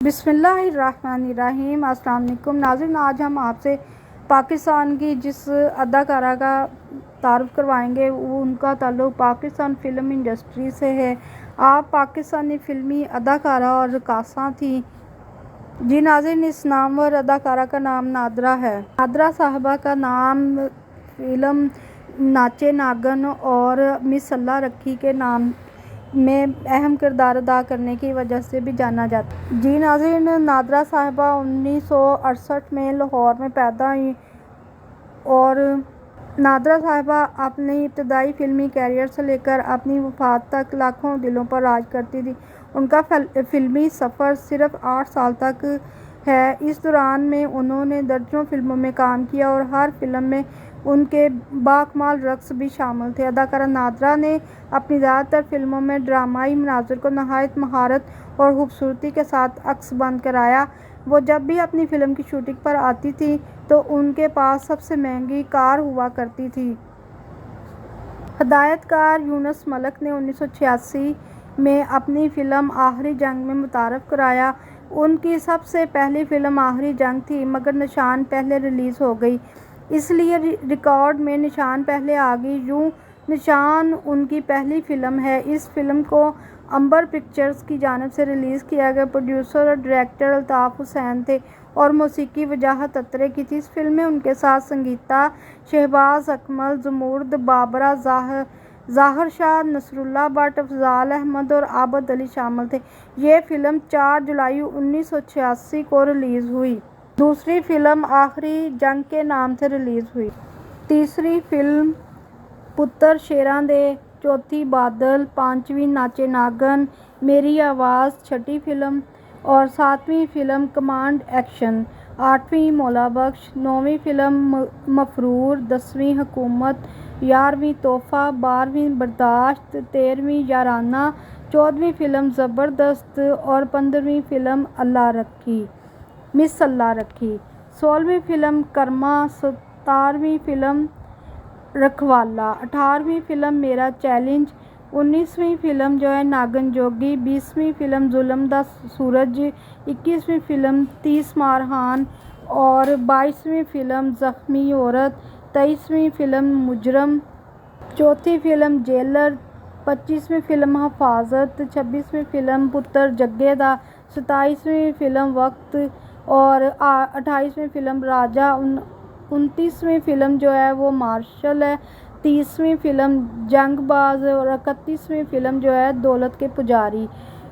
बिस्मिल्लाहिर्रहमानिर्रहीम। अस्सलाम वालेकुम नाज़रीन, आज हम आपसे पाकिस्तान की जिस अदाकारा का तारुफ करवाएंगे वो उनका ताल्लुक़ पाकिस्तान फ़िल्म इंडस्ट्री से है। आप पाकिस्तानी फ़िल्मी अदाकारा और रक़ासा थी। जी नाज़रीन, इस नामवर अदाकारा का नाम नादरा है। नादरा साहबा का नाम फ़िल्म नाचे नागन और मिस अल्लाह रखी के नाम में अहम किरदार अदा करने की वजह से भी जाना जाता है। जी नाज़रीन, नादरा साहिबा 1968 में लाहौर में पैदा हुई और नादरा साहिबा अपनी इब्तदाई फ़िल्मी कैरियर से लेकर अपनी वफ़ात तक लाखों दिलों पर राज करती थी। उनका फ़िल्मी सफ़र सिर्फ 8 साल तक है। इस दौरान में उन्होंने दर्जनों फ़िल्मों में काम किया और हर फ़िल्म में उनके बाकमाल रक़्स भी शामिल थे। अदाकारा नादरा ने अपनी ज़्यादातर फ़िल्मों में ड्रामाई मनाज़िर को नहायत महारत और खूबसूरती के साथ अक्सबंद कराया। वो जब भी अपनी फ़िल्म की शूटिंग पर आती थी तो उनके पास सबसे महंगी कार हुआ करती थी। हिदायतकार यूनुस मलिक ने 1986 में अपनी फ़िल्म आखिरी जंग में मुतारफ़ कराया। उनकी सबसे पहली फ़िल्म आखिरी जंग थी, मगर निशान पहले रिलीज़ हो गई, इसलिए रिकॉर्ड में निशान पहले आ गई। यूँ निशान उनकी पहली फ़िल्म है। इस फ़िल्म को अंबर पिक्चर्स की जानिब से रिलीज़ किया गया। प्रोड्यूसर और डायरेक्टर अल्ताफ़ हुसैन थे और मौसीकी वजाहत अत्रे की थी। इस फ़िल्म में उनके साथ संगीता, शहबाज अकमल, ज़ुमुर्द, बाबरा, ज़ाहिर शाह, नसरुल्लाह भट्ट, अफ़ज़ाल अहमद और आबद अली शामिल थे। ये फ़िल्म 4 जुलाई 1986 को रिलीज़ हुई। दूसरी फ़िल्म आखिरी जंग के नाम से रिलीज़ हुई। तीसरी फ़िल्म पुत्तर शेरां दे, चौथी बादल, पांचवीं नाचे नागन, मेरी आवाज़, छठी फ़िल्म और सातवीं फ़िल्म कमांड एक्शन, आठवीं मौला बख्श, नौवीं फ़िल्म मफरूर, 10वीं हुकूमत, 11वीं तोहफ़ा, 12वीं बर्दाश्त, 13वीं याराना, 14वीं फ़िल्म ज़बरदस्त और 15वीं फ़िल्म मिस अल्लाह रखी, 16वीं फ़िल्म कर्मा, 17वीं फ़िल्म रखवाला, 18वीं फ़िल्म मेरा चैलेंज, 19वीं फ़िल्म जो है नागन जोगी, 20वीं फ़िल्म जुल्म दा सूरज, 21वीं फ़िल्म 30 मारहान और 22वीं फ़िल्म ज़ख्मी औरत, 23वीं फ़िल्म मुजरम, चौथी फ़िल्म जेलर, 25वीं फ़िल्म हिफाजत, 26वीं फ़िल्म पुत्तर जग्गे दा, 27वीं फ़िल्म वक्त और 28वीं फ़िल्म राजा, 29वीं फ़िल्म जो है वो मार्शल है, 30वीं फ़िल्म जंगबाज और 31वीं फ़िल्म जो है दौलत के पुजारी।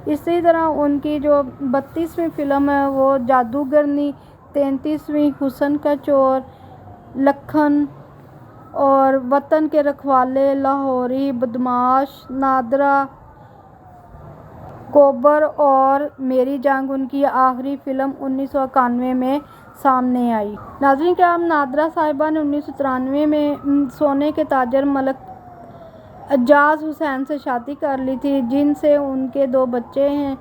इसी तरह उनकी जो 32वीं फ़िल्म है वो जादूगरनी, 33वीं हुस्न का चोर, लखन और वतन के रखवाले, लाहौरी, बदमाश, नादरा, कोबर और मेरी जंग उनकी आखिरी फ़िल्म 1991 में सामने आई। नाज़रीन, क्या नादरा साहिबा ने 1993 में सोने के ताजर मलिक एजाज हुसैन से शादी कर ली थी, जिनसे उनके 2 बच्चे हैं,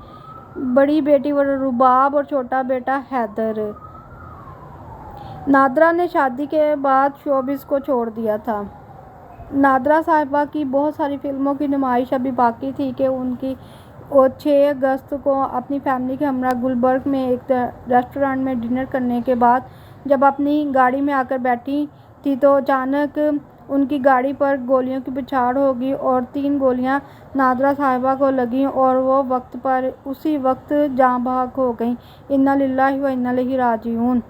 बड़ी बेटी रुबाब और छोटा बेटा हैदर। नादरा ने शादी के बाद शोबिज़ को छोड़ दिया था। नादरा साहिबा की बहुत सारी फ़िल्मों की नुमाइश अभी बाकी थी कि उनकी 6 अगस्त को अपनी फैमिली के हमरा गुलबर्ग में एक रेस्टोरेंट में डिनर करने के बाद जब अपनी गाड़ी में आकर बैठी थी तो अचानक उनकी गाड़ी पर गोलियों की बौछार होगी और 3 गोलियां नादरा साहिबा को लगीं और वो उसी वक्त जाँ बहक हो गईं। इन्ना लिल्लाहि व इन्ना इलैहि राजिऊन।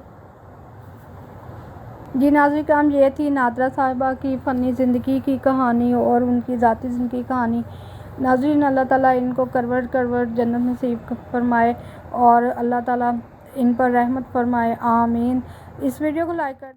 जी नाज़रीन, काम ये थी नादरा साहिबा की फ़नी ज़िंदगी की कहानी और उनकी ज़ाती ज़िंदगी की कहानी। नाज़रीन, अल्लाह ताला इनको करवट जन्नत नसीब फरमाए और अल्लाह ताला इन पर रहमत फरमाए, आमीन। इस वीडियो को लाइक कर